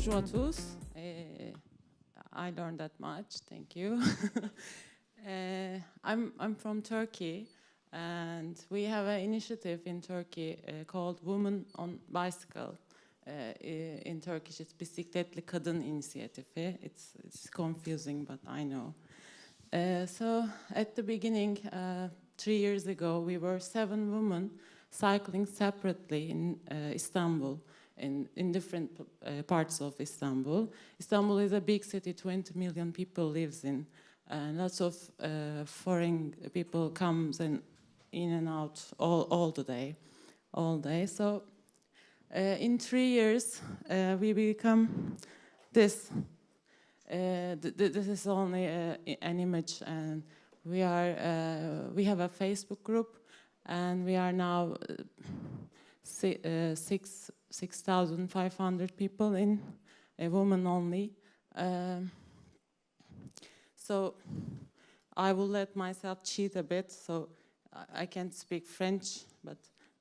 Bonjour à tous. I learned that much, thank you. I'm from Turkey, and we have an initiative in Turkey called Women on Bicycle. In Turkish, it's Bisikletli Kadın İnisiyatifi. It's confusing, but I know. So at the beginning, 3 years ago, we were 7 women cycling separately in Istanbul, in different parts of Istanbul. Istanbul is a big city, 20 million people lives in, and lots of foreign people comes in and out all day. So in 3 years, we become this. This is only an image, and we have a Facebook group, and we are now 6,500 people in, a woman only. So I will let myself cheat a bit, so I can't speak French, but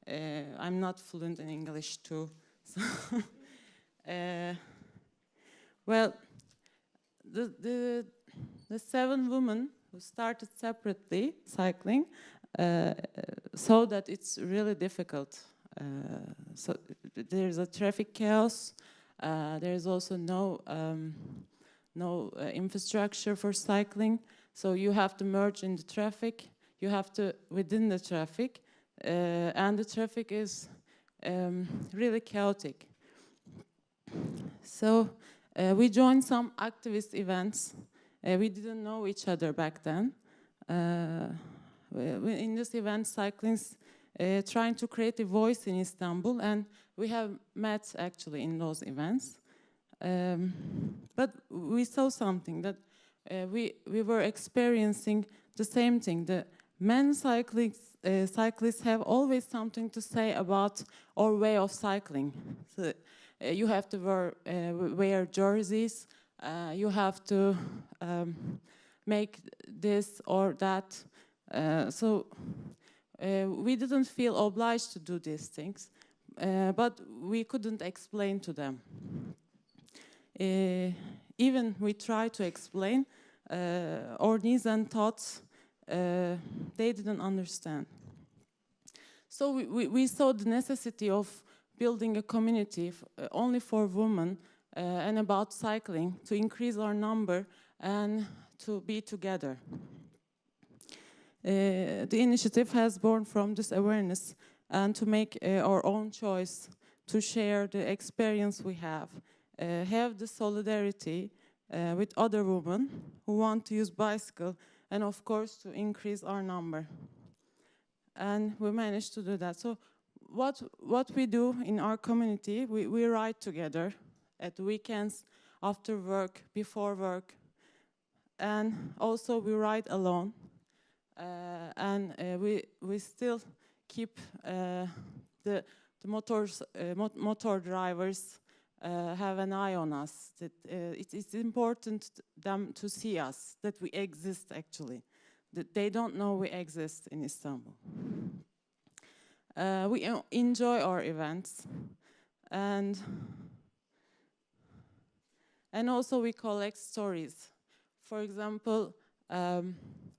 I'm not fluent in English too. So well, the 7 women who started separately cycling saw that it's really difficult. So there's a traffic chaos. There's also no infrastructure for cycling. So you have to merge in the traffic. You have to within the traffic, and the traffic is really chaotic. So we joined some activist events. We didn't know each other back then. In this event, cyclists trying to create a voice in Istanbul, and we have met actually in those events. But we saw something that we were experiencing the same thing. The men cyclists have always something to say about our way of cycling. So, you have to wear jerseys. You have to make this or that. So we didn't feel obliged to do these things, but we couldn't explain to them. Even we tried to explain our needs and thoughts, they didn't understand. So we saw the necessity of building a community only for women and about cycling to increase our number and to be together. The initiative has born from this awareness and to make our own choice, to share the experience we have the solidarity with other women who want to use bicycle, and of course to increase our number. And we managed to do that. So what we do in our community, we ride together at weekends, after work, before work, and also we ride alone. And we still keep the motor drivers have an eye on us. That it's important them to see us, that we exist actually. That they don't know we exist in Istanbul. We enjoy our events, and also we collect stories. For example,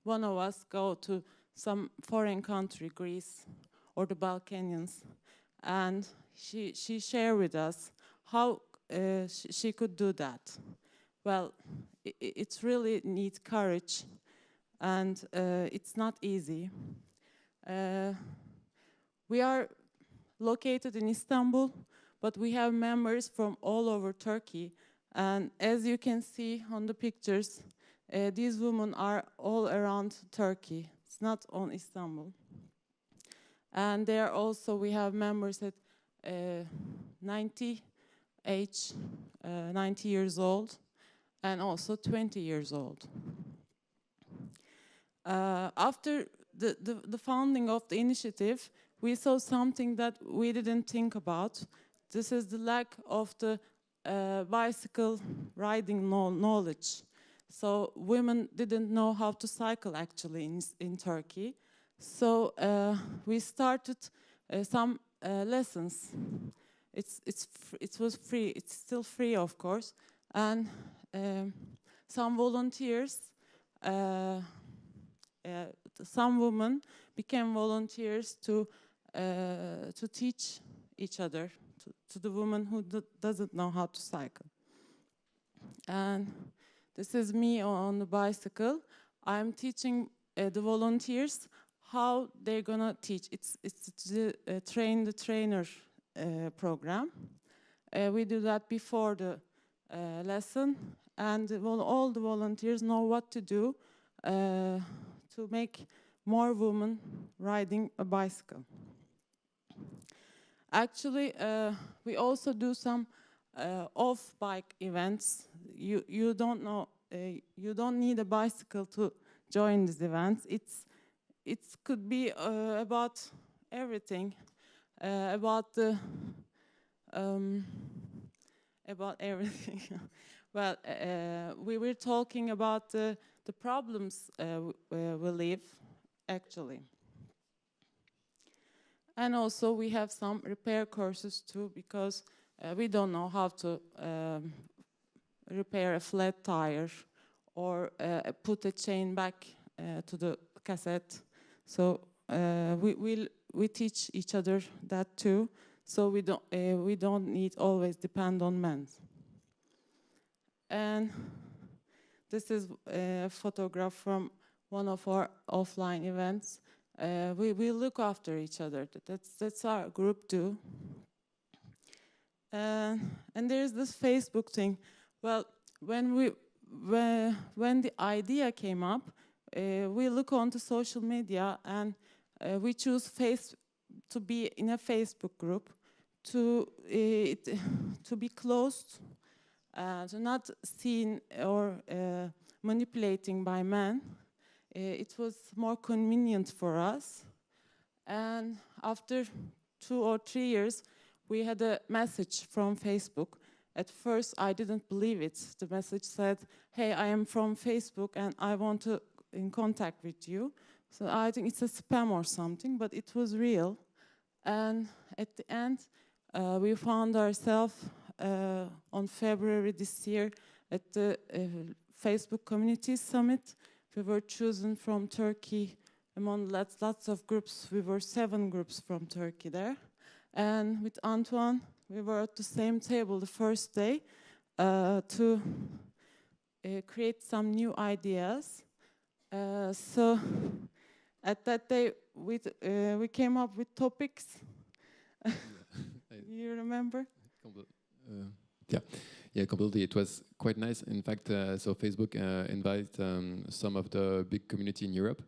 one of us go to some foreign country, Greece or the Balkans, and she shared with us how she could do that. Well, it's really need courage, and it's not easy. We are located in Istanbul, but we have members from all over Turkey, and as you can see on the pictures, these women are all around Turkey. It's not on Istanbul. And there also we have members at 90 age, 90 years old, and also 20 years old. After the founding of the initiative, we saw something that we didn't think about. This is the lack of the bicycle riding knowledge. So women didn't know how to cycle actually in Turkey. So we started some lessons it was free. It's still free, of course, and some volunteers, some women became volunteers to teach each other, to the woman who doesn't know how to cycle. And this is me on the bicycle. I'm teaching the volunteers how they're gonna teach. It's the train the trainer program. We do that before the lesson, and all the volunteers know what to do to make more women riding a bicycle. Actually, we also do some off-bike events. You don't know, you don't need a bicycle to join these events. It could be about everything, about everything. Well, we were talking about the problems we live, actually. And also we have some repair courses too, because we don't know how to repair a flat tire or put a chain back to the cassette. So we teach each other that too. So we don't need always depend on men. And this is a photograph from one of our offline events. We look after each other. That's our group too. And there's this Facebook thing. Well, when the idea came up, we look onto social media and we choose to be in a Facebook group to be closed, to not seen or manipulating by men. It was more convenient for us. And after 2 or 3 years, we had a message from Facebook. At first, I didn't believe it. The message said, "Hey, I am from Facebook and I want to in contact with you." So I think it's a spam or something, but it was real. And at the end, we found ourselves on February this year at the Facebook Community Summit. We were chosen from Turkey among lots of groups. We were 7 groups from Turkey there. And with Antoine, we were at the same table the first day to create some new ideas. So at that day, we came up with topics. You remember? Yeah, completely. It was quite nice. In fact, so Facebook invited some of the big community in Europe,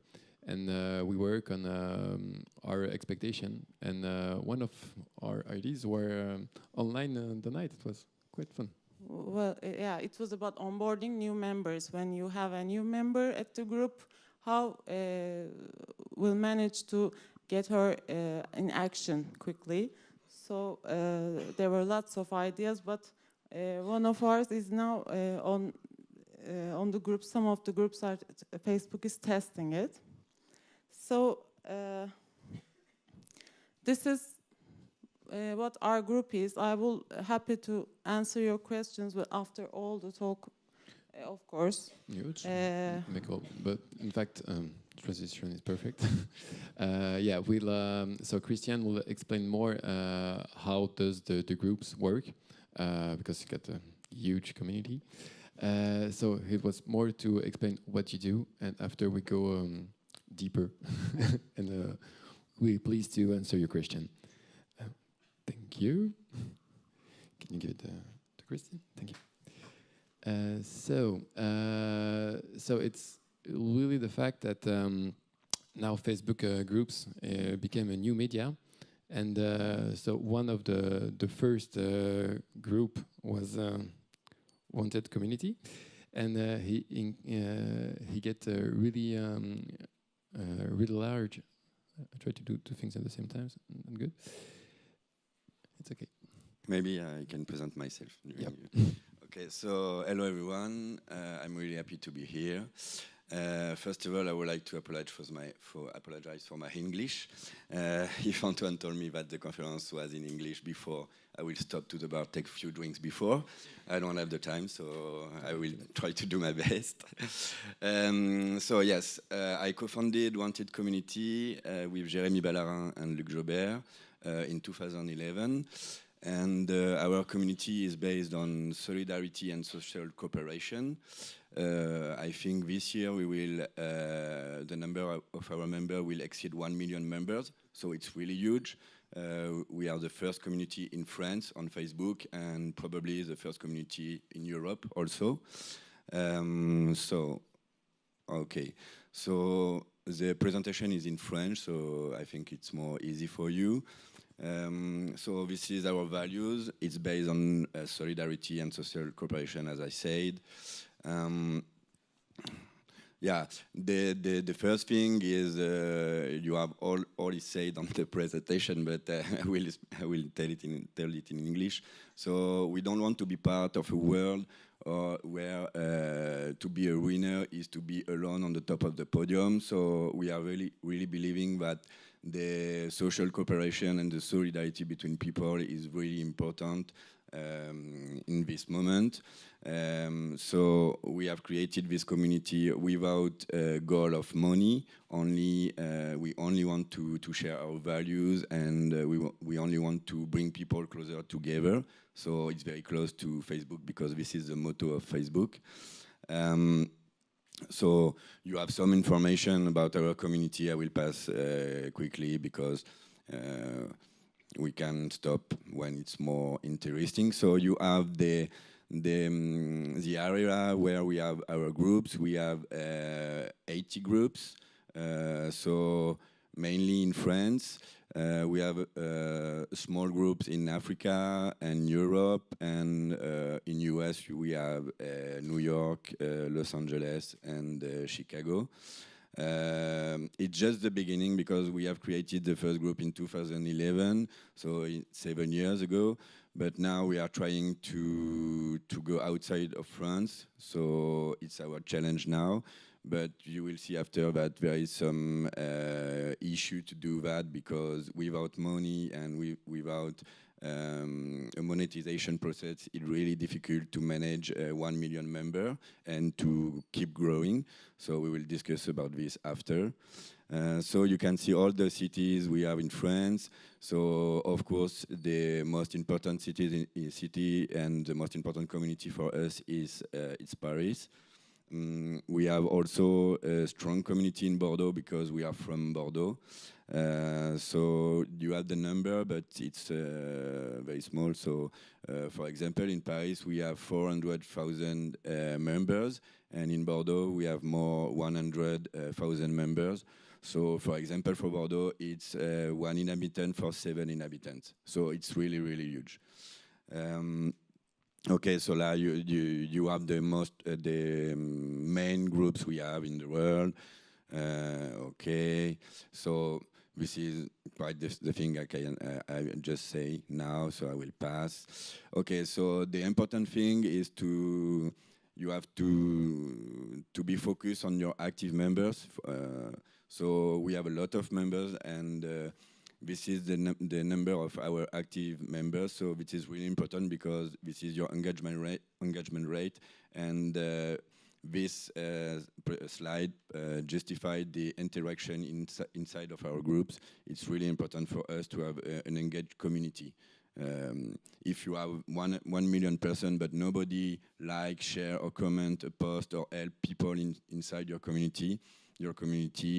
and we work on our expectation. And one of our ideas were online the night. It was quite fun. Well, yeah, it was about onboarding new members. When you have a new member at the group, how we'll manage to get her in action quickly. So there were lots of ideas, but one of ours is now on the group. Some of the groups are Facebook is testing it. So this is what our group is. I will happy to answer your questions, but after all the talk, of course. Huge. But in fact, transition is perfect. Yeah, we'll. So Chrstian will explain more how does the groups work, because you got a huge community. So it was more to explain what you do, and after we go deeper, and we're pleased to answer your question. Thank you. Can you give it to Chrstian? Thank you. So it's really the fact that now Facebook groups became a new media, and so one of the first group was Wanted Community, and he get really really large. I try to do 2 things at the same time. Not good. It's okay. Maybe I can present myself. Yep. Okay, so hello everyone. I'm really happy to be here. First of all, I would like to apologize for my English. If Antoine told me that the conference was in English before, I will stop to the bar, take a few drinks before. I don't have the time, so I will try to do my best. So yes, I co-founded Wanted Community with Jérémy Ballarin and Luc Jobert in 2011. And our community is based on solidarity and social cooperation. I think this year we will, the number of our members will exceed 1 million members, so it's really huge. We are the first community in France on Facebook and probably the first community in Europe also. So the presentation is in French, so I think it's more easy for you. So this is our values. It's based on solidarity and social cooperation, as I said. Yeah, the first thing is you have all is said on the presentation, but I will tell it in English. So we don't want to be part of a world where to be a winner is to be alone on the top of the podium. So we are really believing that the social cooperation and the solidarity between people is really important in this moment. So we have created this community without a goal of money. We only want to share our values, and we only want to bring people closer together. So it's very close to Facebook because this is the motto of Facebook. So you have some information about our community. I will pass quickly because we can stop when it's more interesting. So you have the area where we have our groups. We have 80 groups, so mainly in France. We have small groups in Africa and Europe, and in US we have New York, Los Angeles, and Chicago. It's just the beginning because we have created the first group in 2011, so 7 years ago. But now we are trying to go outside of France, so it's our challenge now. But you will see after that there is some issue to do that because without money and without a monetization process, it's really difficult to manage 1 million members and to keep growing. So we will discuss about this after. So you can see all the cities we have in France. So of course the most important city and the most important community for us is it's Paris. We have also a strong community in Bordeaux because we are from Bordeaux. So you have the number, but it's very small. So for example, in Paris, we have 400,000 members, and in Bordeaux, we have more 100,000 members. So for example, for Bordeaux, it's 1 inhabitant for 7 inhabitants. So it's really, really huge. Okay, so now you have the main groups we have in the world. Okay, so this is quite the thing I just say now, so I will pass. Okay, so the important thing is you have to be focused on your active members. So we have a lot of members, and this is the number of our active members. So this is really important because this is your engagement rate, and this slide justified the interaction inside of our groups. It's really important for us to have an engaged community. If you have 1 million person, but nobody like, share, or comment a post or help people inside your community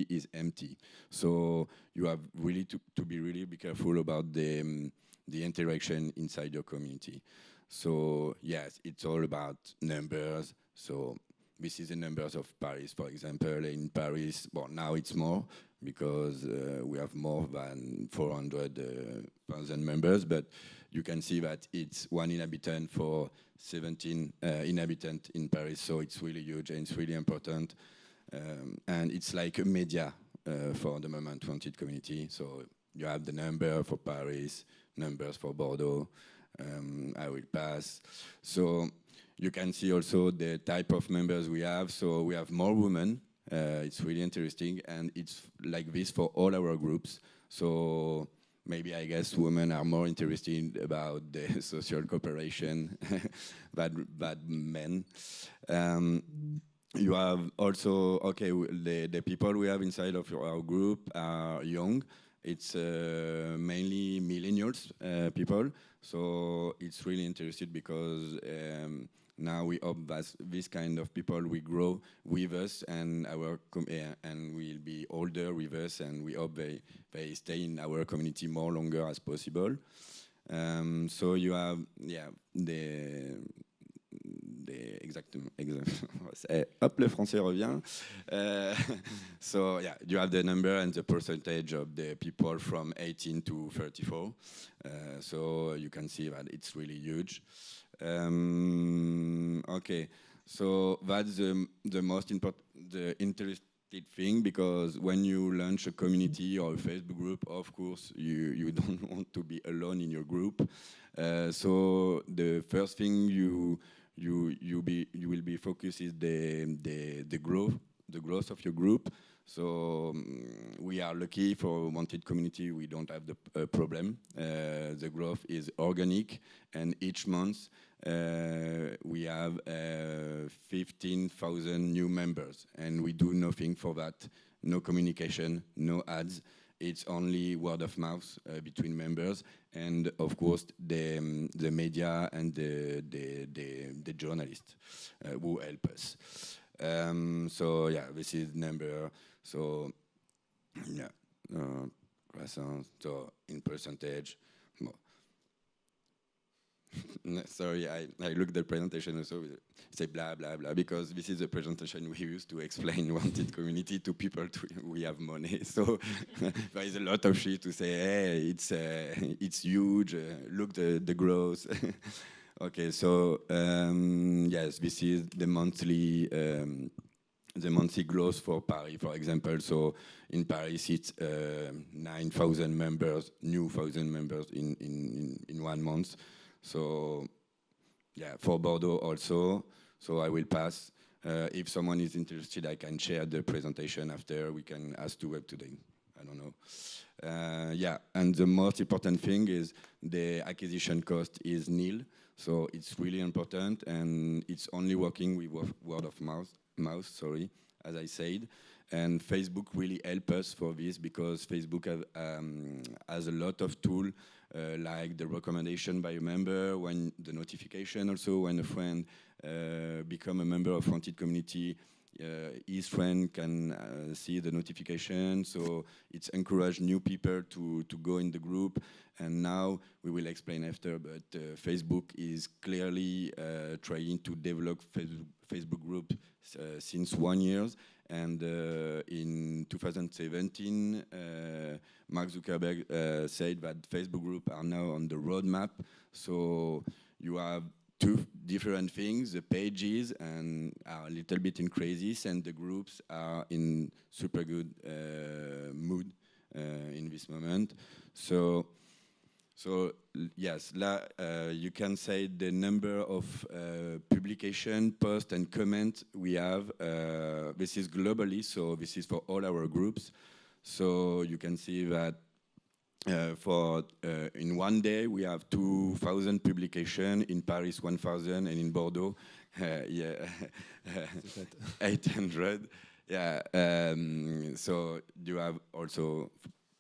is empty. So you have really to be careful about the interaction inside your community. So yes, it's all about numbers. So this is the numbers of Paris, for example. In Paris, well, now it's more because we have more than 400,000 members, but you can see that it's 1 inhabitant for 17 inhabitants in Paris. So it's really huge and it's really important. And it's like a media for the moment, Wanted Community. So you have the number for Paris, numbers for Bordeaux. I will pass. So you can see also the type of members we have. So we have more women. It's really interesting, and it's like this for all our groups. So maybe I guess women are more interested about the social cooperation than men. You have also, okay, the people we have inside of our group are young. It's mainly millennials people. So it's really interesting because now we hope that this kind of people will grow with us and and will be older with us, and we hope they stay in our community more longer as possible. So you have, yeah, exactement. Hop, le français revient. So yeah, you have the number and the percentage of the people from 18 to 34. So you can see that it's really huge. Okay, so that's the most important, the interesting thing, because when you launch a community or a Facebook group, of course, you don't want to be alone in your group. So the first thing you will be focused is the growth of your group. So we are lucky for Wanted community. We don't have the problem. The growth is organic, and each month we have 15,000 new members, and we do nothing for that. No communication, no ads. It's only word of mouth between members, and of course the media and the journalists who help us. So yeah, this is number. So yeah, so in percentage. Sorry, I looked at the presentation also. Say blah blah blah, because this is a presentation we use to explain Wanted community to people we have money. So there is a lot of shit to say. Hey, it's huge. Look the growth. Okay, so yes, this is the monthly growth for Paris, for example. So in Paris, it's 9,000 members, new 1,000 members in 1 month. So yeah, for Bordeaux also. So I will pass. If someone is interested, I can share the presentation after. We can ask to web today. I don't know. Yeah, and the most important thing is the acquisition cost is nil. So it's really important, and it's only working with word of mouth, sorry, as I said. And Facebook really help us for this, because Facebook has a lot of tools like the recommendation by a member, when the notification also, when a friend become a member of Wanted community, his friend can see the notification. So it's encouraged new people to go in the group. And now we will explain after, but Facebook is clearly trying to develop Facebook group since 1 year. And in 2017, Mark Zuckerberg said that Facebook groups are now on the roadmap. So you have 2 different things. The pages and are a little bit in crisis, and the groups are in super good mood in this moment. So yes, you can say the number of publication, post, and comment we have. This is globally, so this is for all our groups. So you can see that in 1 day we have 2,000 publication, in Paris 1,000, and in Bordeaux, yeah, 800. Yeah. So you have also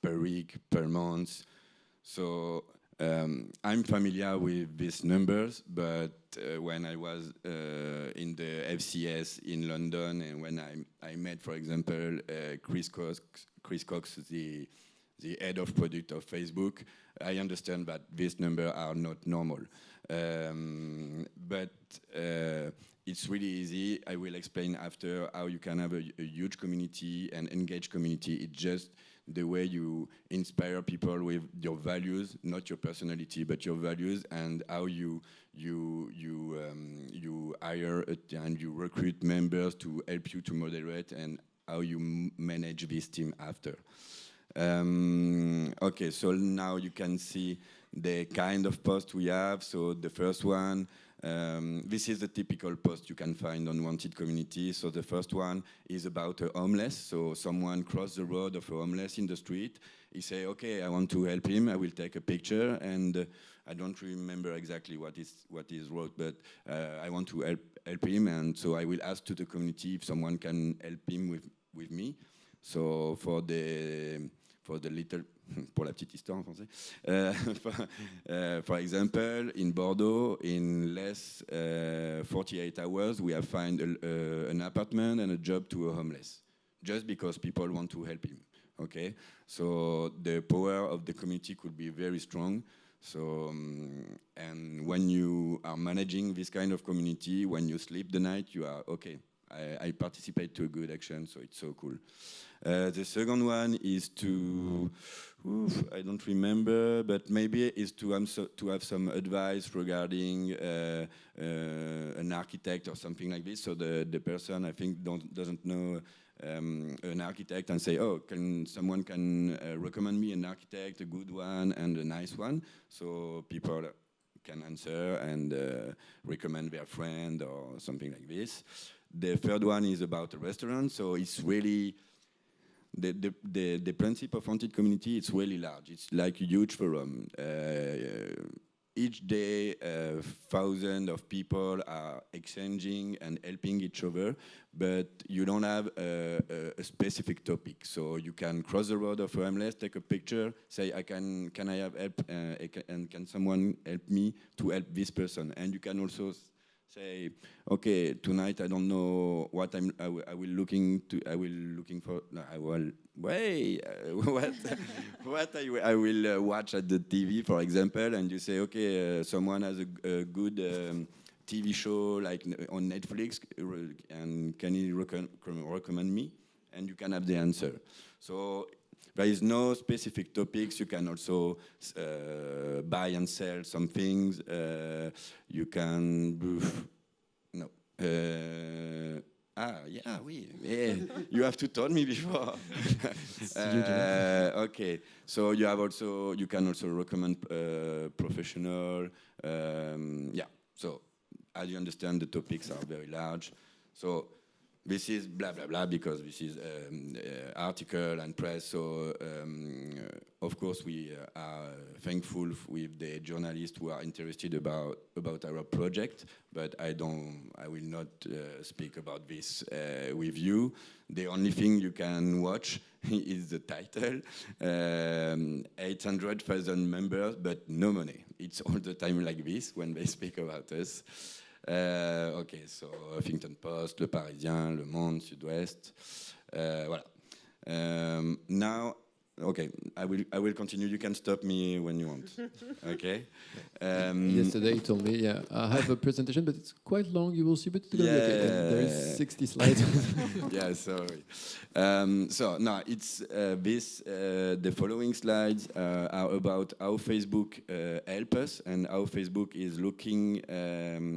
per week, per month. So I'm familiar with these numbers, but when I was in the FCS in London, and when I met, for example, Chris Cox, the head of product of Facebook, I understand that these numbers are not normal. But it's really easy. I will explain after how you can have a huge community and engaged community. It's just the way you inspire people with your values, not your personality, but your values, and how you hire and you recruit members to help you to moderate, and how you manage this team after. Okay, so now you can see the kind of post we have. So the first one, this is the typical post you can find on Wanted Community. So the first one is about a homeless. So someone crossed the road of a homeless in the street. He say, okay, I want to help him. I will take a picture. And I don't remember exactly what is wrote, but I want to help him. And so I will ask to the community if someone can help him with me. So for the little, pour la petite histoire en français. For example, in Bordeaux, in less 48 hours, we have found an apartment and a job to a homeless, just because people want to help him. Okay, so the power of the community could be very strong. So, and when you are managing this kind of community, when you sleep the night, you are okay. I participate to a good action, so it's so cool. The second one is to, I don't remember, but maybe is to have some advice regarding an architect or something like this. So the person, I think, doesn't know an architect and say, oh, someone can recommend me an architect, a good one and a nice one. So people can answer and recommend their friend or something like this. The third one is about a restaurant. So it's really, the principe of Wanted Community, it's really large. It's like a huge forum. Each day, thousands of people are exchanging and helping each other, but you don't have a specific topic. So you can cross the road of a homeless, take a picture, say, can I have help, and can someone help me to help this person? And you can also say, okay, tonight I don't know what I will looking for. No, I will wait. What I will watch at the TV, for example, and you say, okay, someone has a good TV show like on Netflix, and can you recommend me? And you can have the answer. So there is no specific topics. You can also buy and sell some things. You can, no. Oui. Yeah. You have to tell me before. Okay. So you can also recommend professional. Yeah. So as you understand, the topics are very large. So this is blah, blah, blah, because this is article and press. So, of course, we are thankful with the journalists who are interested about our project, but I will not speak about this with you. The only thing you can watch is the title, 800,000 members, but no money. It's all the time like this when they speak about us. Okay, so Huffington Post, Le Parisien, Le Monde, Sud-Ouest, voilà. Now, okay, I will continue. You can stop me when you want. Okay. Yesterday you told me, yeah, I have a presentation, but it's quite long. You will see, but it's gonna be okay. There is 60 slides. Yeah, sorry. So now it's the following slides are about how Facebook help us and how Facebook is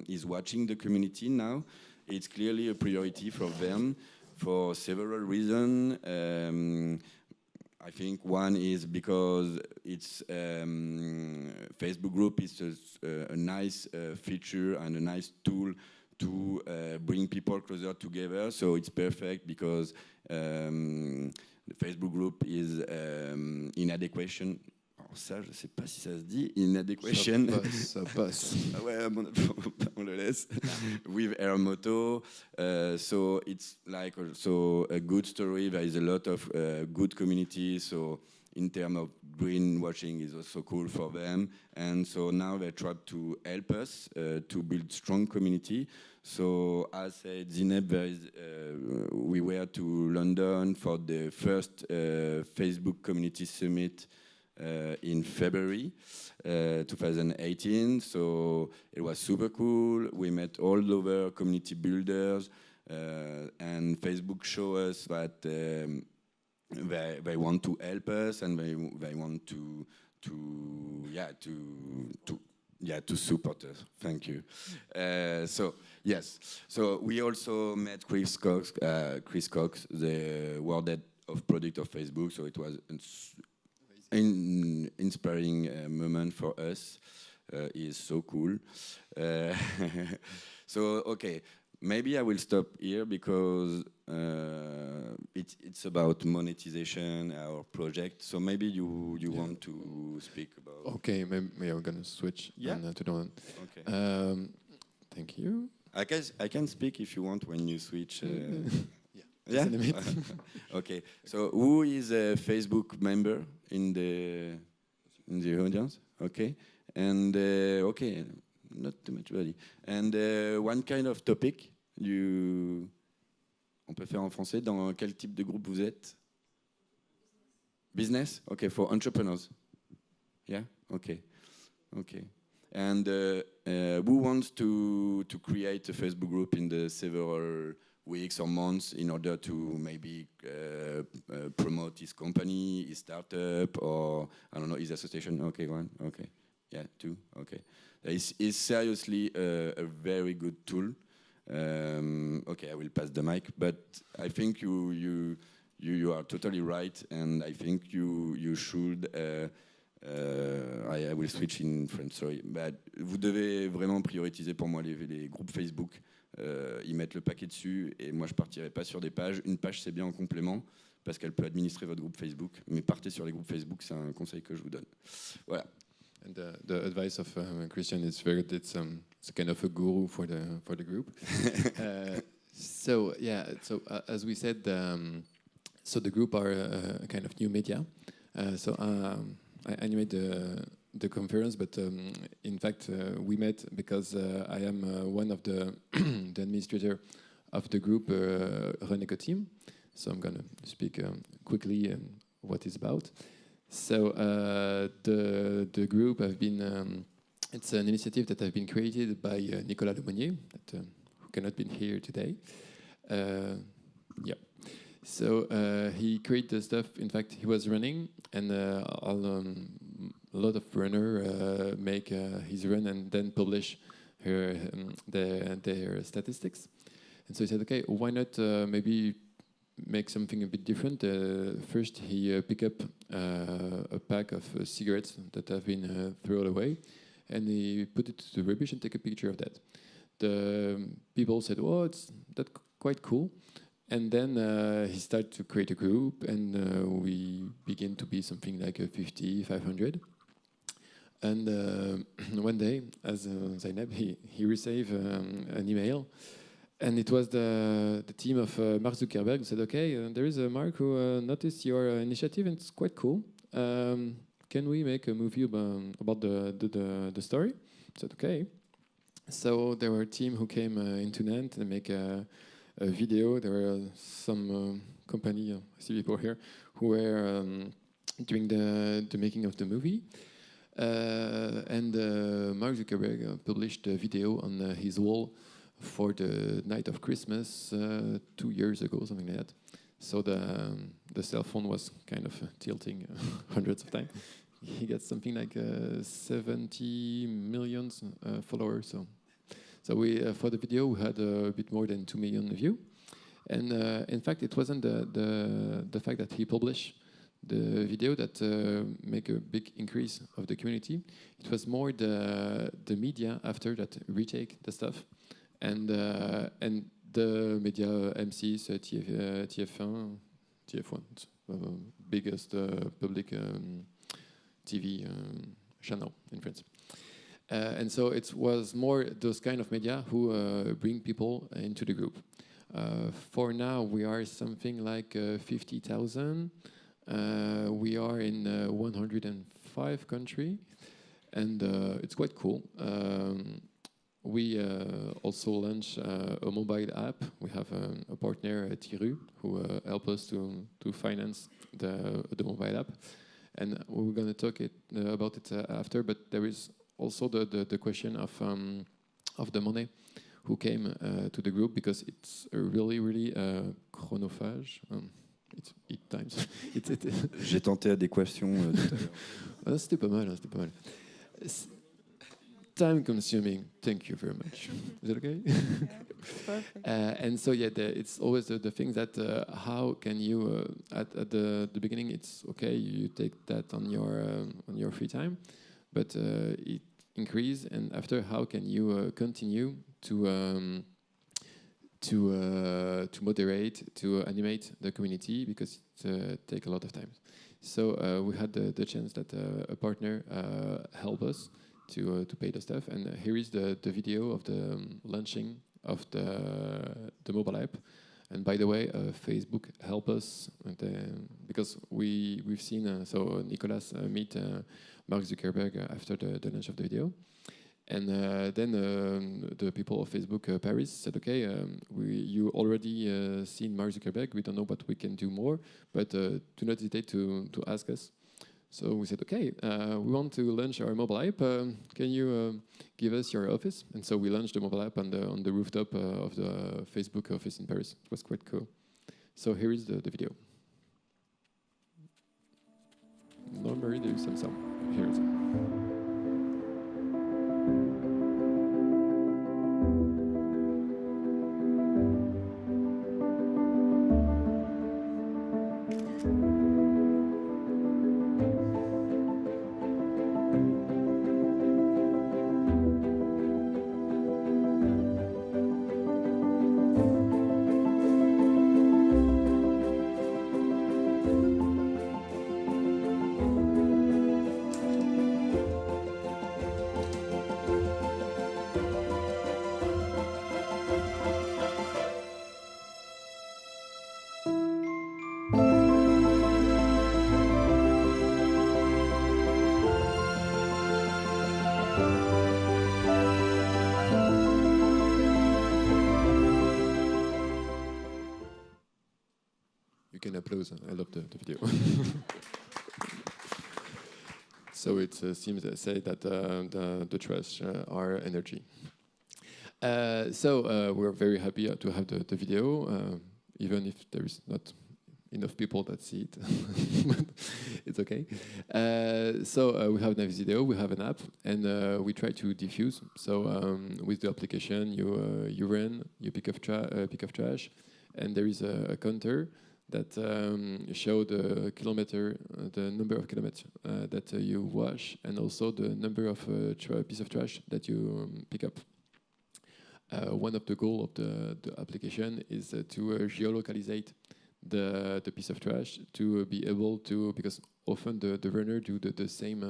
is watching the community now. It's clearly a priority for them for several reasons. I think one is because it's Facebook group is a nice feature and a nice tool to bring people closer together. So it's perfect because the Facebook group is in adequation. Alors ça, je sais pas si ça se dit. In adequation. Ça passe. Ouais, on le laisse. With our motto. So it's like also a good story. There is a lot of good community. So in terms of greenwashing is also cool for them. And so now they try to help us to build strong community. So as said, Zeynep, we were to London for the first Facebook Community Summit in February 2018. So it was super cool. We met all over community builders, and Facebook showed us that they want to help us, and they want to support us. Thank you. So yes, so we also met Chris Cox, the world head of product of Facebook. So it was inspiring moment for us. Is so cool. So okay, maybe I will stop here because it's about monetization, our project. So maybe you want to speak about. Okay, maybe I'm gonna switch to the one. Okay. Thank you. I can speak if you want when you switch. Yeah. Okay. So who is a Facebook member in the audience? Okay. And okay, not too much really. And one kind of topic on peut faire en français. Dans quel type de groupe vous êtes? Business? Okay, for entrepreneurs. Yeah. Okay. Okay. And who wants to create a Facebook group in the several weeks or months in order to maybe promote his company, his startup, or I don't know, his association? Okay, one. Okay. Yeah, two. Okay. It's seriously a very good tool. Okay, I will pass the mic, but I think you are totally right, and I think you should. I will switch in French, sorry. But vous devez vraiment prioriser pour moi les groupes Facebook. Ils mettent le paquet dessus, et moi je partirai pas sur des pages. Une page c'est bien en complément parce qu'elle peut administrer votre groupe Facebook, mais partez sur les groupes Facebook, c'est un conseil que je vous donne. Voilà. And the advice of Chrstian is very good. It's a kind of a guru for the group. So yeah, so as we said, so the group are a kind of new media. So I animate the conference, but in fact we met because I am one of the the administrator of the group Reneco team. So I'm gonna speak quickly what it's about. So the group have been it's an initiative that has been created by Nicolas Lemonnier, that who cannot be here today. Yeah. So he created the stuff. In fact, he was running, and a lot of runner make his run and then publish their statistics. And so he said, okay, why not maybe make something a bit different. First, he picked up a pack of cigarettes that have been thrown away, and he put it to the rubbish and take a picture of that. The people said, "Oh, that's quite cool." And then he started to create a group, and we begin to be something like 50, 500. And one day, as Zeynep, he received an email. And it was the team of Mark Zuckerberg who said, okay, there is a Mark who noticed your initiative and it's quite cool. Can we make a movie about the story? I said, okay. So there were a team who came into Nantes and make a video. There were some company, I see people here, who were doing the making of the movie. And Mark Zuckerberg published a video on his wall for the night of Christmas 2 years ago, something like that. So the cell phone was kind of tilting hundreds of times. He got something like 70 million followers. So we for the video we had a bit more than 2 million views. And in fact, it wasn't the fact that he published the video that make a big increase of the community. It was more the media after that retake the stuff. And the media MCs, TF1, biggest public TV channel in France. And so it was more those kind of media who bring people into the group. For now, we are something like 50,000. We are in 105 countries, and it's quite cool. We also launch a mobile app. We have a partner, Tiru, who help us to finance the mobile app. And we're going to talk about it after, but there is also the question of the money who came to the group, because it's a really chronophage. It times. J'ai tenté adéquation tout à l'heure. C'était pas mal, c'était pas mal. time consuming. Thank you very much. Is it okay? Yeah, perfect. And so yeah, it's always the thing that how can you at the beginning it's okay, you take that on your free time, but it increase, and after how can you continue to moderate, to animate the community, because it takes a lot of time. So we had the chance that a partner helped us to pay the stuff, and here is the video of the launching of the mobile app. And by the way, Facebook helped us because we've seen so Nicolas meet Mark Zuckerberg after the launch of the video. And then the people of Facebook Paris said, okay, you already seen Mark Zuckerberg, we don't know what we can do more, but do not hesitate to ask us. So we said, okay, we want to launch our mobile app. Can you give us your office? And so we launched the mobile app on the rooftop of the Facebook office in Paris. It was quite cool. So here is the video. Normally there is some sound. Here it is. I love the video. So it seems to say that the trash are energy. So we're very happy to have the video, even if there is not enough people that see it. But it's okay. So we have a nice video, we have an app, and we try to diffuse. So with the application, you run, you pick up trash, and there is a counter that show the kilometer, the number of kilometers that you wash, and also the number of piece of trash that you pick up. One of the goals of the application is to geolocalize the piece of trash, to be able to, because often the runner do the same,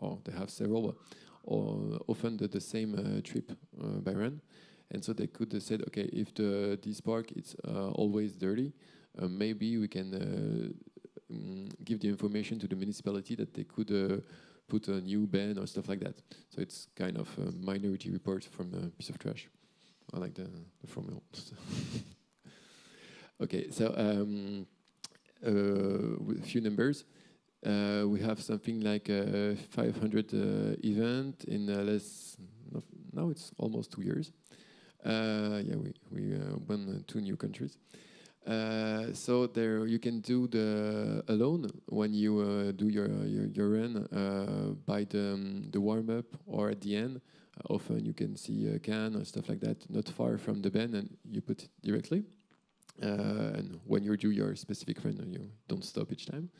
or they have several, or often the same trip by run, and so they could say, okay, if this park is always dirty, maybe we can give the information to the municipality that they could put a new ban or stuff like that. So it's kind of a minority report from a piece of trash. I like the formula. Okay, so with a few numbers. We have something like 500 event in now it's almost 2 years. Yeah, we won 2 new countries. So there you can do the alone when you do your run by the warm up or at the end. Often you can see a can or stuff like that not far from the band, and you put it directly. And when you do your specific run, you don't stop each time.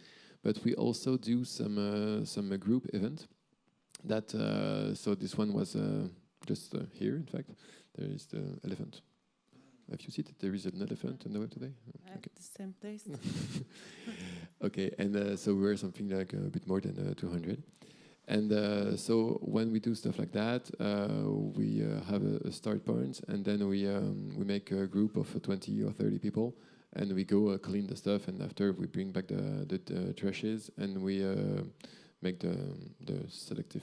But we also do some group event. That so this one was just here. In fact, there is the elephant. Have you seen that there is an elephant on the web today? At the same place. Okay, and so we're something like a bit more than 200. And so when we do stuff like that, we have a start point, and then we make a group of 20 or 30 people, and we go clean the stuff, and after we bring back the trashes, and we make the selection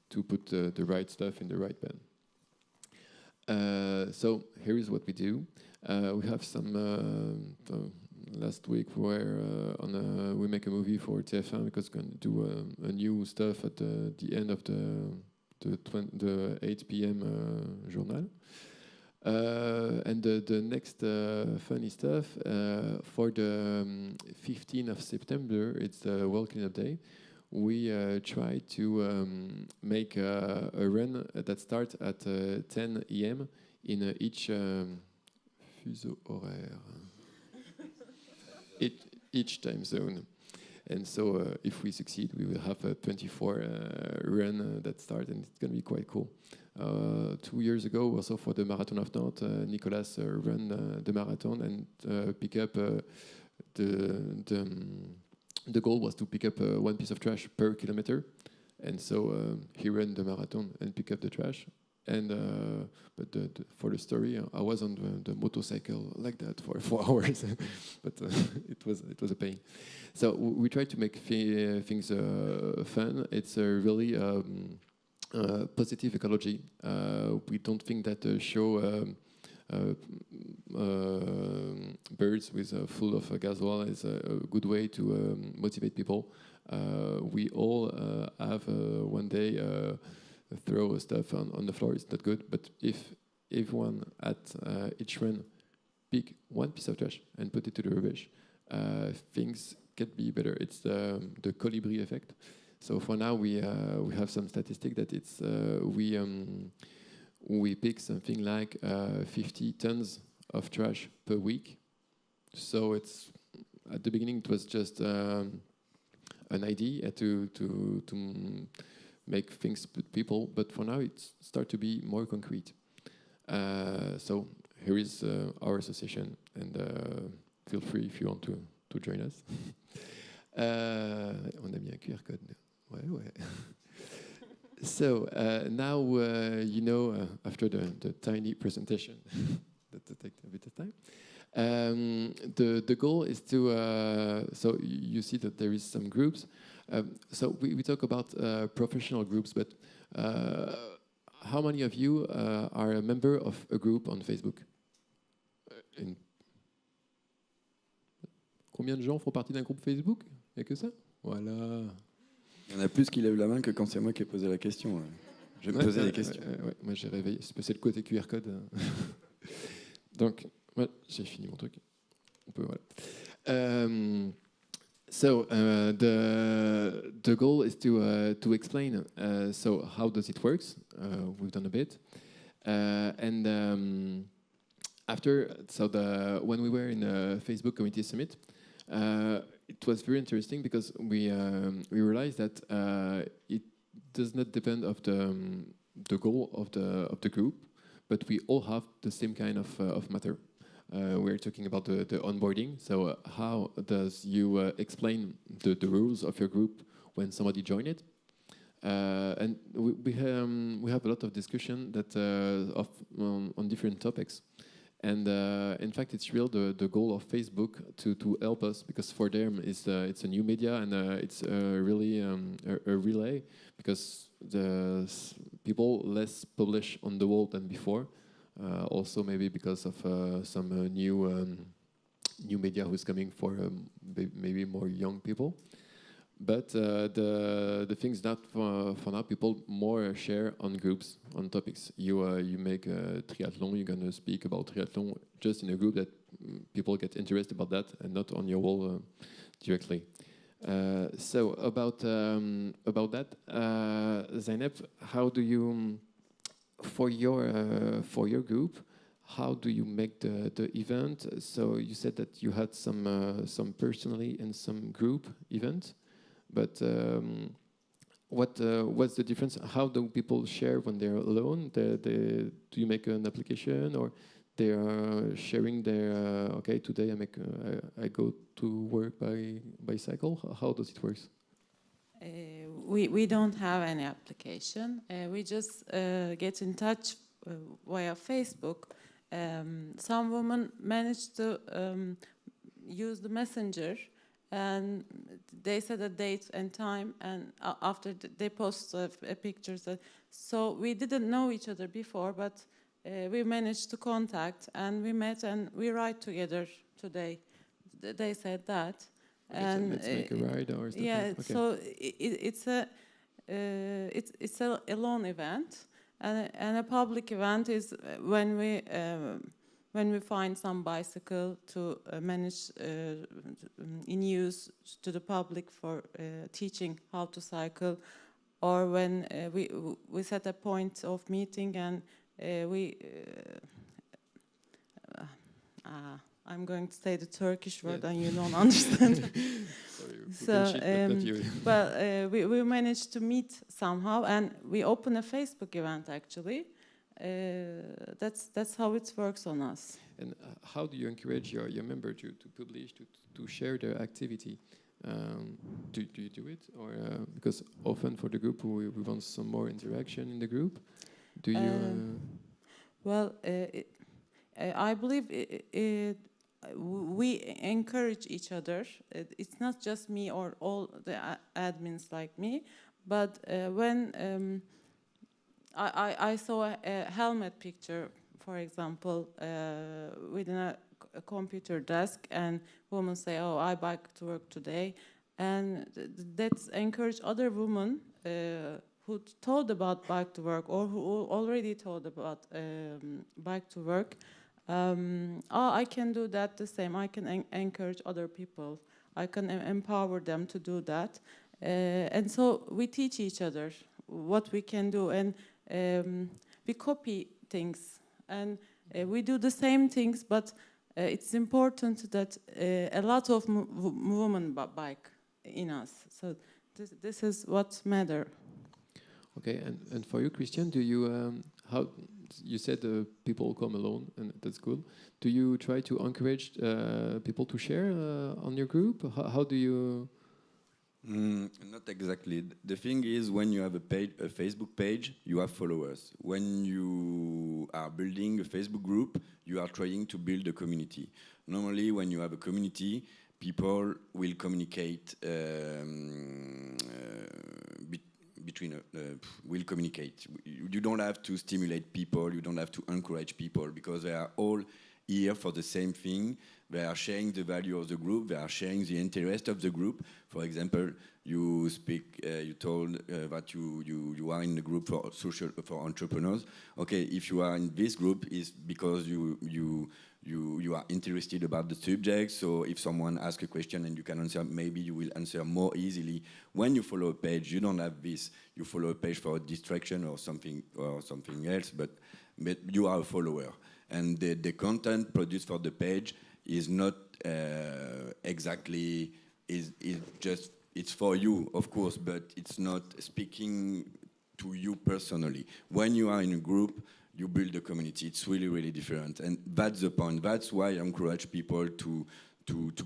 to put the right stuff in the right bin. So here is what we do. We have some last week where we make a movie for TF1 because we're going to do a new stuff at the end of the 8 p.m. journal. And the next funny stuff for the 15th of September, it's the World Cleanup Day. we try to make a run that starts at 10 a.m. in each fuseau horaire, each time zone. And so if we succeed, we will have a 24 run that starts, and it's going to be quite cool. 2 years ago, also for the Marathon of Nantes, Nicolas ran the marathon and pick up the goal was to pick up one piece of trash per kilometer. And so he ran the marathon and pick up the trash. And but for the story, I was on the motorcycle like that for 4 hours, but it was a pain. So we try to make things fun. It's a really positive ecology. We don't think that the show birds with full of gasoil is a good way to motivate people. We all have one day throw stuff on the floor. It's not good, but if everyone at each run pick one piece of trash and put it to the rubbish, things can be better. It's the colibri effect. So for now, we have some statistic that it's we pick something like 50 tons of trash per week. So it's at the beginning it was just an idea to make things with people, but for now it starts to be more concrete. So here is our association, and feel free if you want to join us. On a mis un QR code. Ouais. So now you know, after the tiny presentation that takes a bit of time, the goal is to, so you see that there is some groups. So we talk about professional groups, but how many of you are a member of a group on Facebook? Combien de gens font partie d'un groupe Facebook? Il n'y a que ça? Voilà. Il y en a plus qui lèvent la main que quand c'est moi qui ai posé la question. Je vais me poser des questions. Ouais, moi j'ai réveillé, c'est le côté QR code. Donc, ouais, j'ai fini mon truc. On peut, voilà. So the goal is to explain. So how does it work? We've done a bit, and after when we were in the Facebook Community Summit, it was very interesting because we realized that it does not depend of the goal of the group, but we all have the same kind of matter. We're talking about the onboarding. So how does you explain the rules of your group when somebody join it? And we have a lot of discussion that on different topics. And in fact, it's real the goal of Facebook to help us, because for them it's a new media, and it's really a relay, because the people less publish on the wall than before. Also maybe because of some new media who's coming for maybe more young people. But the things that for now people more share on groups, on topics. You make a triathlon, you're gonna speak about triathlon just in a group that people get interested about that, and not on your wall directly. So about that, Zeynep, how do you for your group, how do you make the event? So you said that you had some personally and some group event. But what's the difference? How do people share when they're alone? Do you make an application, or they are sharing their okay, today I go to work by bicycle? How does it work? We don't have any application. We just get in touch via Facebook. Some women managed to use the messenger, and they set a date and time, and after they post pictures. So we didn't know each other before, but we managed to contact, and we met, and we ride together today. They said that. And let's make a ride or something. Yeah, okay. So it's a lone event, and a public event is when we when we find some bicycle to manage in use to the public for teaching how to cycle, or when we set a point of meeting and I'm going to say the Turkish word and you don't understand. Sorry, well, we managed to meet somehow, and we opened a Facebook event actually. That's how it works on us. And how do you encourage your member to publish, to share their activity? Do you do it? Or because often for the group we want some more interaction in the group. Do you? Well, I believe we encourage each other. It's not just me or all the admins like me, but when I saw a helmet picture, for example, within a computer desk, and women say, "Oh, I bike to work today," and that's encourage other women who told about bike to work or who already told about bike to work. I can do that the same. I can encourage other people. I can empower them to do that, and so we teach each other what we can do, and we copy things, and we do the same things, but it's important that a lot of women bike in us. So this is what matters. Okay, and for you, Chrstian, do you how you said people come alone, and that's good. Do you try to encourage people to share on your group? How do you? Not exactly. The thing is, when you have a Facebook page, you have followers. When you are building a Facebook group, you are trying to build a community. Normally, when you have a community, people will communicate will communicate. You don't have to stimulate people, you don't have to encourage people, because they are all here for the same thing. They are sharing the value of the group, they are sharing the interest of the group. For example, you told that you are in the group for entrepreneurs. Okay, if you are in this group, it's because you are interested about the subject. So if someone asks a question and you can answer, maybe you will answer more easily. When you follow a page, you don't have this. You follow a page for a distraction or something else, but you are a follower. And the content produced for the page is not exactly, it's for you, of course, but it's not speaking to you personally. When you are in a group, you build a community. It's really, really different. And that's the point. That's why I encourage people to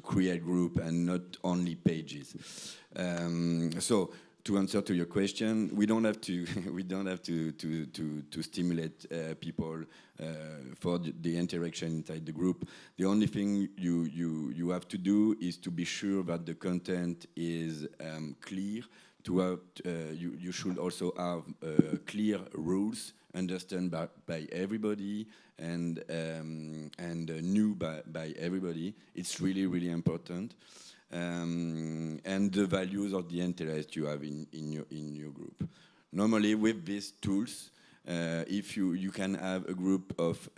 create group and not only pages. So to answer to your question, we don't have to stimulate people for the interaction inside the group. The only thing you have to do is to be sure that the content is clear. You should also have clear rules, understand by everybody, and knew by everybody. It's really, really important. And the values of the interest you have in your group. Normally, with these tools, if you can have a group of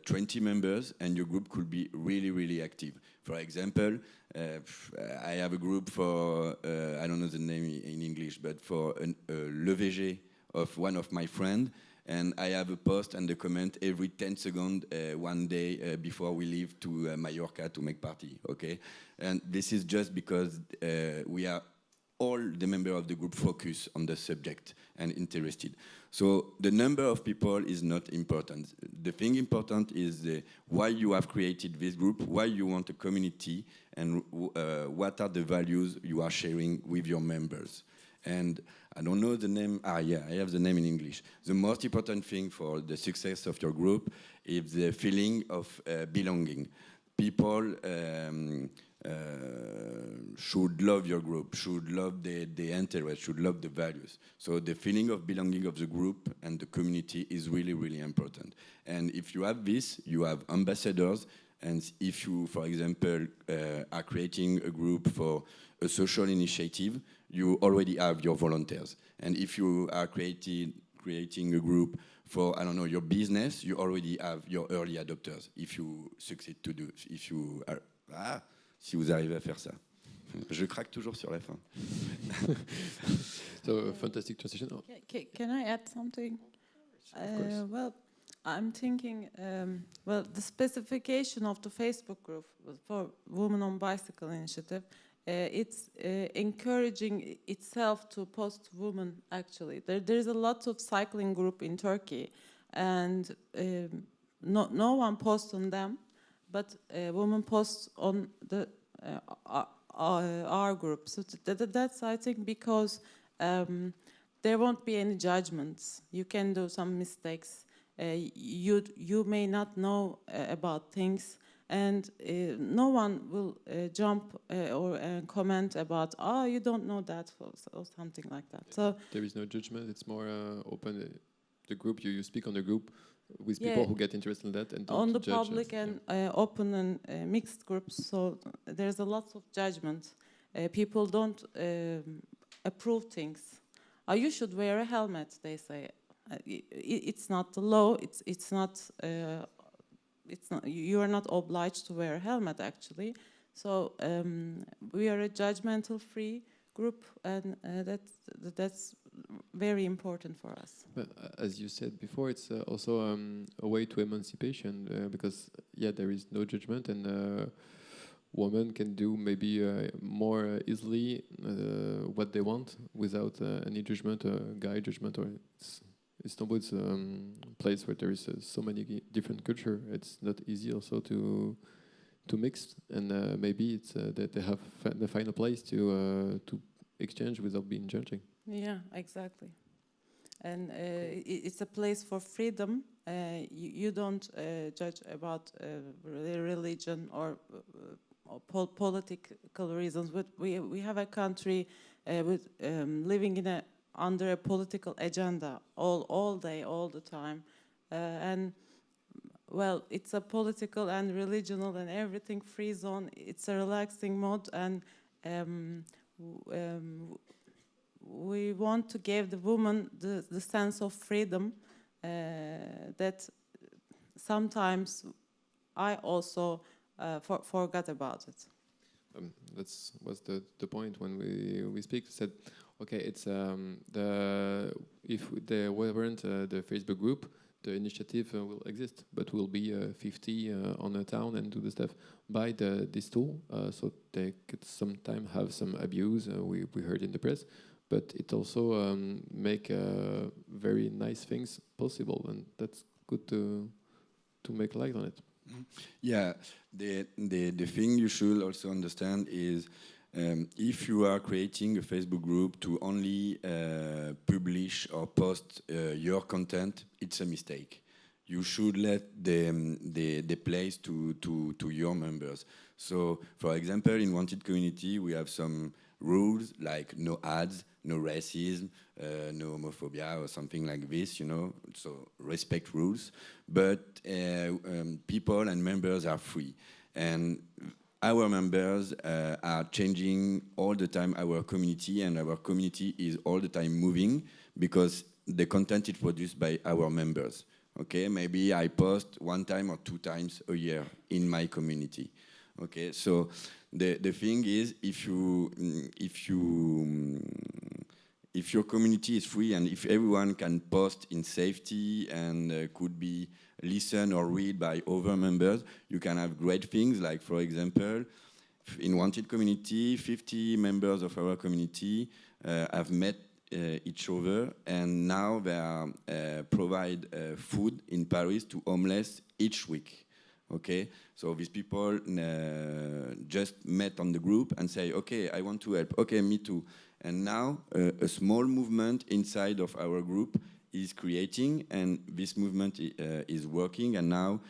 20 members, and your group could be really, really active. For example, I have a group for, I don't know the name in English, but for l'EVG of one of my friends, and I have a post and a comment every 10 seconds one day before we leave to Mallorca to make party, okay? And this is just because we are all the members of the group focus on the subject and interested. So the number of people is not important. The thing important is why you have created this group, why you want a community, and what are the values you are sharing with your members. And I don't know the name. Yeah, I have the name in English. The most important thing for the success of your group is the feeling of belonging. People should love your group, should love the interest, should love the values. So the feeling of belonging of the group and the community is really, really important. And if you have this, you have ambassadors. And if you, for example, are creating a group for a social initiative, you already have your volunteers. And if you are creating creating a group for, I don't know, your business, you already have your early adopters. If you succeed to do, if you are, si vous arrivez à faire ça. Je craque toujours sur la fin. So, fantastic transition. Oh. Can I add something? Well, I'm thinking, well, the specification of the Facebook group for Women on Bicycle Initiative, it's encouraging itself to post women, actually. There's a lot of cycling group in Turkey, and no one posts on them, but women post on the our group. So that's, I think, because there won't be any judgments. You can do some mistakes. You may not know about things, and no one will jump or comment about, oh, you don't know that, or something like that. So there is no judgment. It's more open. The group, you speak on the group with people who get interested in that and don't on the judge public and open and mixed groups. So there's a lot of judgment. People don't approve things. You should wear a helmet, they say. It's not the law. It's not. You are not obliged to wear a helmet, actually. So we are a judgmental-free group, and that's very important for us. But as you said before, it's also a way to emancipation because there is no judgment, and women can do maybe more easily what they want without any judgment, guy judgment, or Istanbul is a place where there is so many different cultures. It's not easy also to mix, and maybe it's that they have the final place to exchange without being judging. Yeah, exactly. And it's a place for freedom. You don't judge about religion or political reasons. But we have a country with living in under a political agenda all day, all the time, and well, it's a political and religional and everything free zone. It's a relaxing mode, and we want to give the woman the sense of freedom that sometimes I also forgot about it. That was the point when we speak. Said, okay, it's if there weren't the Facebook group, the initiative will exist, but will be 50 on a town and do the stuff by this tool. So they could sometimes have some abuse. We heard in the press, but it also make very nice things possible, and that's good to make light on it. Yeah, the thing you should also understand is if you are creating a Facebook group to only publish or post your content, it's a mistake. You should let the place to your members. So, for example, in Wanted Community, we have some rules like no ads, no racism, no homophobia or something like this, you know, so respect rules. But people and members are free. And our members are changing all the time our community, and our community is all the time moving because the content is produced by our members. Okay, maybe I post 1 time or 2 times a year in my community. Okay, so the thing is, if your community is free and if everyone can post in safety and could be listened or read by other members, you can have great things. Like, for example, in Wanted Community, 50 members of our community have met each other, and now they provide food in Paris to homeless each week. Okay, so these people just met on the group and say, okay, I want to help. Okay, me too. And now a small movement inside of our group is creating, and this movement is working, and now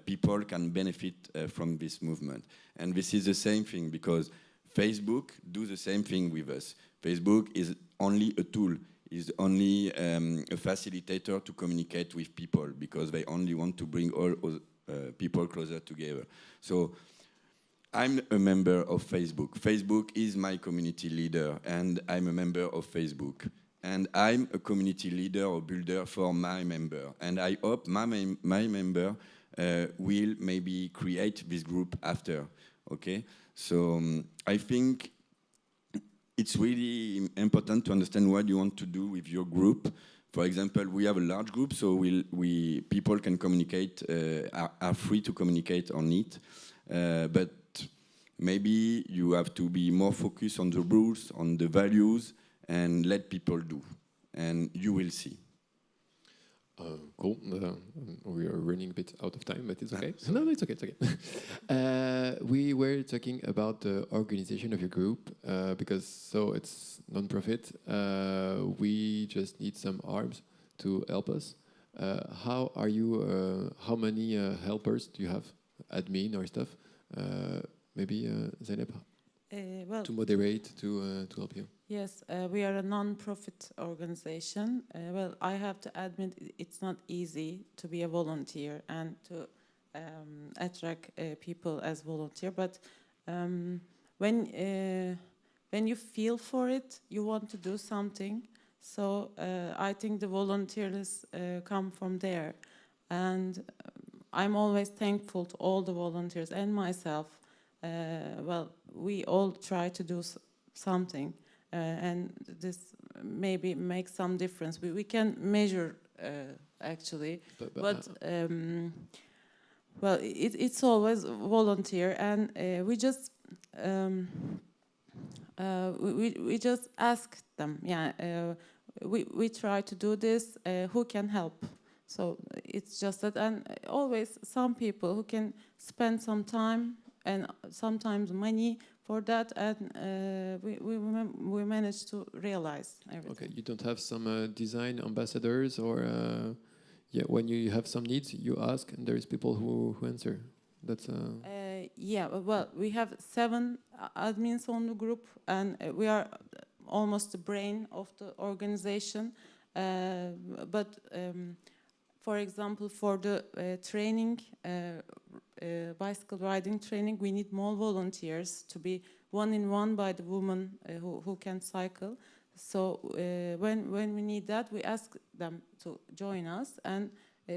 people can benefit from this movement. And this is the same thing because Facebook do the same thing with us. Facebook is only a tool, is only a facilitator to communicate with people because they only want to bring all people closer together. So I'm a member of Facebook. Facebook is my community leader, and I'm a member of Facebook. and I'm a community leader or builder for my member. And I hope my member will maybe create this group after, okay? So I think it's really important to understand what you want to do with your group. For example, we have a large group, so people can communicate, are free to communicate on it. But maybe you have to be more focused on the rules, on the values, and let people do. And you will see. Cool. We are running a bit out of time, but it's okay. No, it's okay. It's okay. We were talking about the organization of your group because so it's non-profit. We just need some arms to help us. How are you? How many helpers do you have? Admin or stuff? Maybe Zeynep Well, to moderate to help you. yes, we are a non-profit organization. Well, I have to admit it's not easy to be a volunteer and to attract people as volunteer. But when you feel for it, you want to do something. So I think the volunteers come from there, and I'm always thankful to all the volunteers and myself. Well, we all try to do something. And this maybe makes some difference. We can measure actually, but well, it's always volunteer, and we just ask them. Yeah, we try to do this. Who can help? So it's just that, and always some people who can spend some time and sometimes money for that, and we managed to realize everything. Okay, you don't have some design ambassadors or yeah, when you have some needs, you ask, and there is people who answer. That's yeah. Well, we have 7 admins on the group, and we are almost the brain of the organization. But for example, for the training. Bicycle riding training, we need more volunteers to be one-on-one by the woman who can cycle. So when we need that, we ask them to join us, and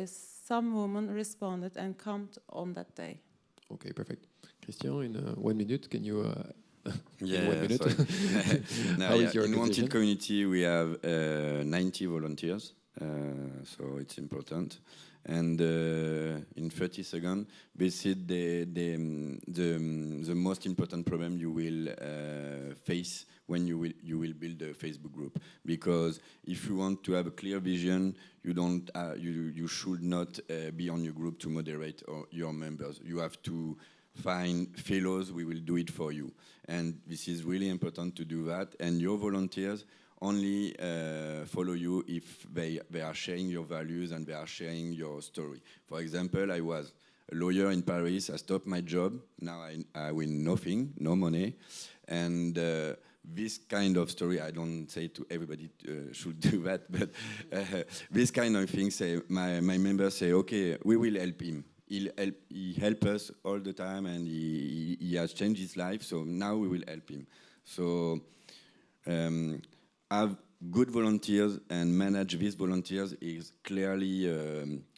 some women responded and come on that day. Okay, perfect. Chrstian, in 1 minute, can you? Yeah, 1 minute. No, How is your in organization? Inventent community, we have 90 volunteers, so it's important. And in 30 seconds, this is the most important problem you will face when you will build a Facebook group. Because if you want to have a clear vision, you should not be on your group to moderate your members. You have to find fellows who will do it for you. And this is really important to do that. And your volunteers only follow you if they are sharing your values and they are sharing your story. For example, I was a lawyer in Paris. I stopped my job. Now I win nothing, no money. And this kind of story, I don't say to everybody should do that, but this kind of thing, my members say, okay, we will help him. He helps us all the time, and he has changed his life, so now we will help him. So have good volunteers and manage these volunteers is clearly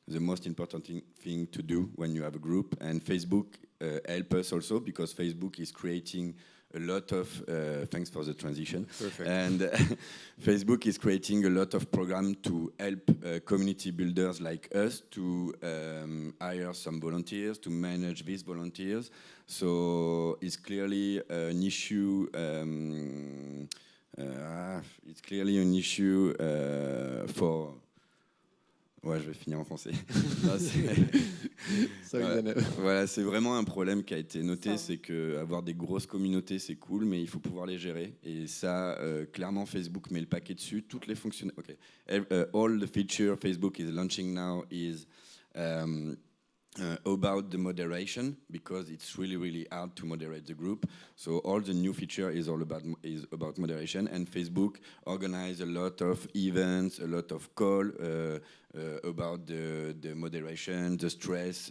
the most important thing to do when you have a group. And Facebook helps us also, because Facebook is creating a lot of, thanks for the transition. Perfect. And Facebook is creating a lot of programs to help community builders like us to hire some volunteers, to manage these volunteers. So it's clearly an issue. It's clearly an issue for. Ouais, je vais finir en français. Voilà, c'est vraiment un problème qui a été noté, c'est que avoir des grosses communautés, c'est cool, mais il faut pouvoir les gérer. Et ça, clairement, Facebook met le paquet dessus. Toutes les fonctionnalités. Okay. All the feature Facebook is launching now is about the moderation, because it's really hard to moderate the group. So all the new feature is about moderation, and Facebook organize a lot of events, a lot of call about the moderation, the stress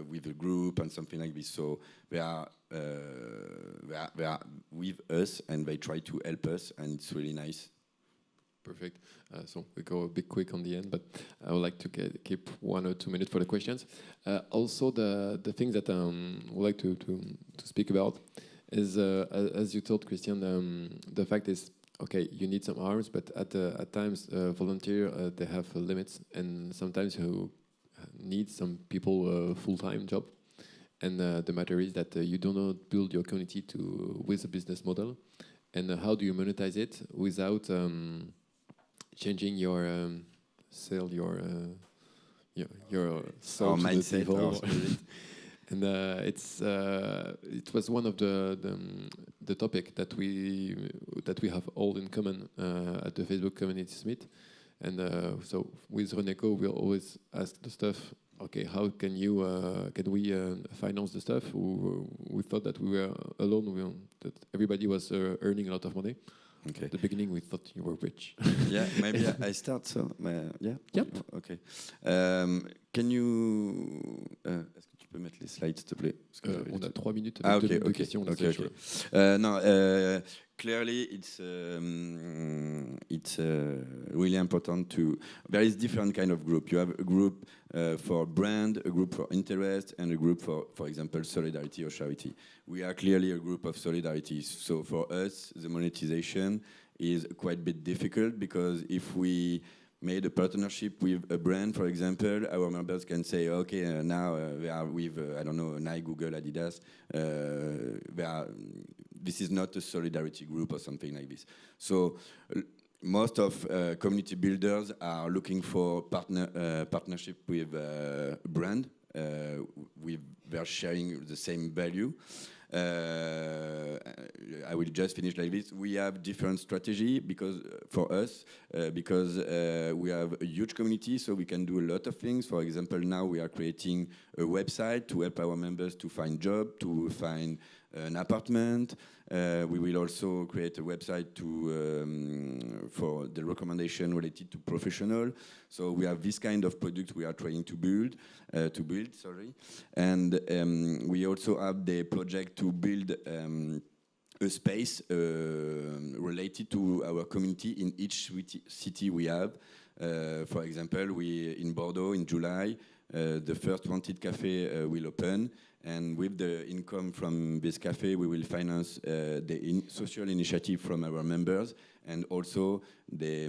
with the group and something like this. So they are with us, and they try to help us, and it's really nice. Perfect. So we go a bit quick on the end, but I would like to keep 1 or 2 minutes for the questions. Also, the thing that I would like to speak about is, as you told Chrstian, the fact is, okay, you need some hours, but at times, volunteer, they have limits, and sometimes you need some people full-time job. And the matter is that you do not build your community with a business model. And how do you monetize it without changing your sell your soul Our to mindset, the people? our spirit. And it was one of the topic that we have all in common at the Facebook Community Summit. And so with Reneco, we always ask the stuff. Okay, how can we finance the stuff? We thought that we were alone, that everybody was earning a lot of money. Okay. At the beginning, we thought you were rich. Yeah, maybe I start. So, yeah. Yep. Okay. Can you? Est-ce que tu peux mettre les slides, s'il te plaît? On a 3 minutes. Ah, avec okay, deux okay, questions, okay, sure. okay. No, clearly it's really important to. There is different kind of group. You have a group for brand, a group for interest, and a group for example, solidarity or charity. We are clearly a group of solidarity. So for us, the monetization is quite a bit difficult because if we made a partnership with a brand, for example, our members can say, okay, now they are with, I don't know, Nike, Google, Adidas. This is not a solidarity group or something like this. So most of community builders are looking for partnership with a brand. They're sharing the same value. I will just finish like this. We have different strategy because for us, because we have a huge community, so we can do a lot of things. For example, now we are creating a website to help our members to find job, to find an apartment. We will also create a website for the recommendation related to professional. So we have this kind of product we are trying to build. And we also have the project to build a space related to our community in each city we have. For example, in Bordeaux in July, the first Wanted Cafe will open. And with the income from this cafe, we will finance the social initiative from our members, and also the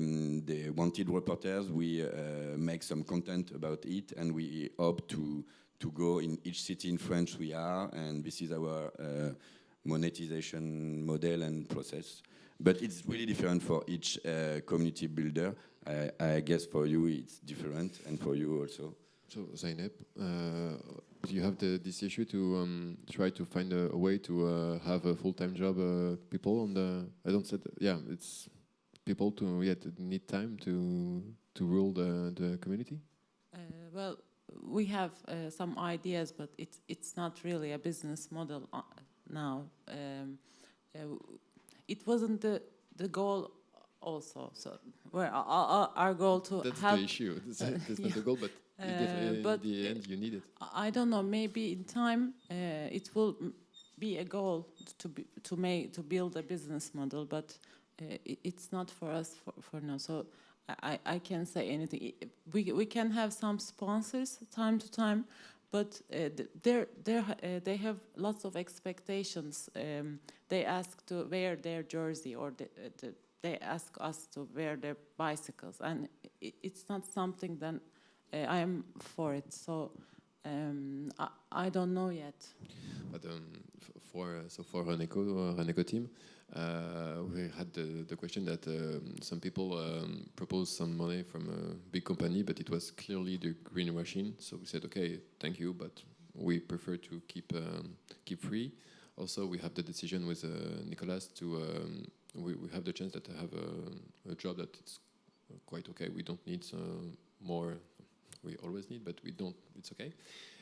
Wanted reporters. We make some content about it, and we hope to go in each city in France we are, and this is our monetization model and process. But it's really different for each community builder. I guess for you it's different, and for you also. So, Zeynep, do you have this issue to try to find a way to have a full-time job people on the? I don't say it's people to need time to rule the community. Well, we have some ideas, but it's not really a business model now. It wasn't the goal. Also, so where our goal to that's help. The issue. That's not the goal, but in the end, you need it. I don't know. Maybe in time, it will be a goal to build a business model, but it's not for us for now. So I can't say anything. We can have some sponsors time to time, but they have lots of expectations. They ask to wear their jersey, or they ask us to wear their bicycles, and it's not something that I am for it. So I don't know yet. But for Reneco team, we had the question that some people proposed some money from a big company, but it was clearly the green machine. So we said, okay, thank you, but we prefer to keep free. Also, we have the decision with Nicolas to. We have the chance that to have a job that it's quite okay. We don't need more. We always need, but we don't. It's okay.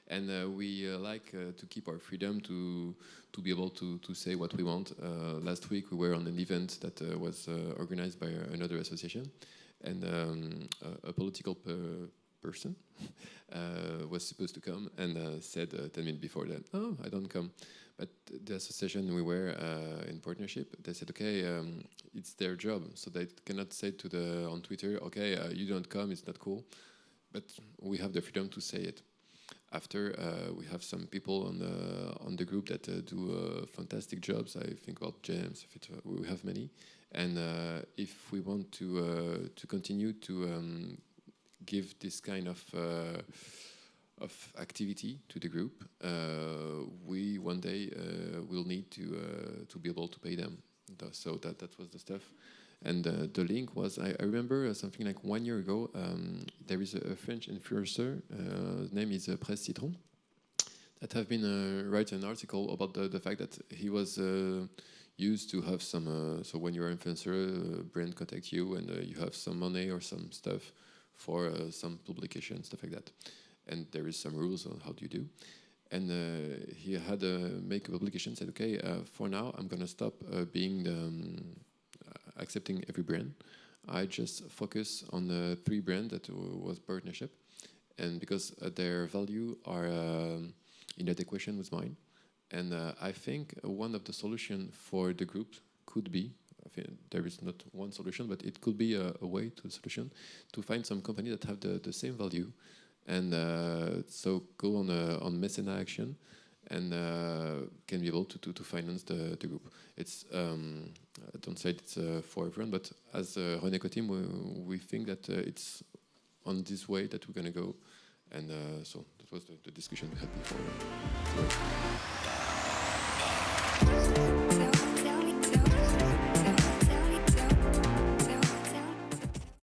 And we like to keep our freedom to be able to say what we want. Last week we were on an event that was organized by another association, and a political person was supposed to come and said 10 minutes before that, oh, I don't come. But the association we were in partnership, they said, okay, it's their job. So they cannot say on Twitter, okay, you don't come, it's not cool. But we have the freedom to say it. After, we have some people on the group that do fantastic jobs. I think about James, we have many. And if we want to continue to give this kind of activity to the group, we one day will need to be able to pay them. So that was the stuff. And the link was, I remember something like 1 year ago, there is a French influencer, his name is Presse, that have been write an article about the fact that he was used to have some, so when you're an influencer, a brand contact you and you have some money or some stuff for some publication, stuff like that. And there is some rules on how do you do. And he had make a publication, said, okay, for now, I'm going to stop being accepting every brand. I just focus on the 3 brands that was partnership. And because their value are in adequation with mine. And I think one of the solutions for the group could be, I think there is not one solution, but it could be a way to a solution to find some company that have the same value. And so go on mecena action and can be able to finance the group. It's I don't say it's for everyone, but as René team, we think that it's on this way that we're going to go. And so that was the discussion we had before.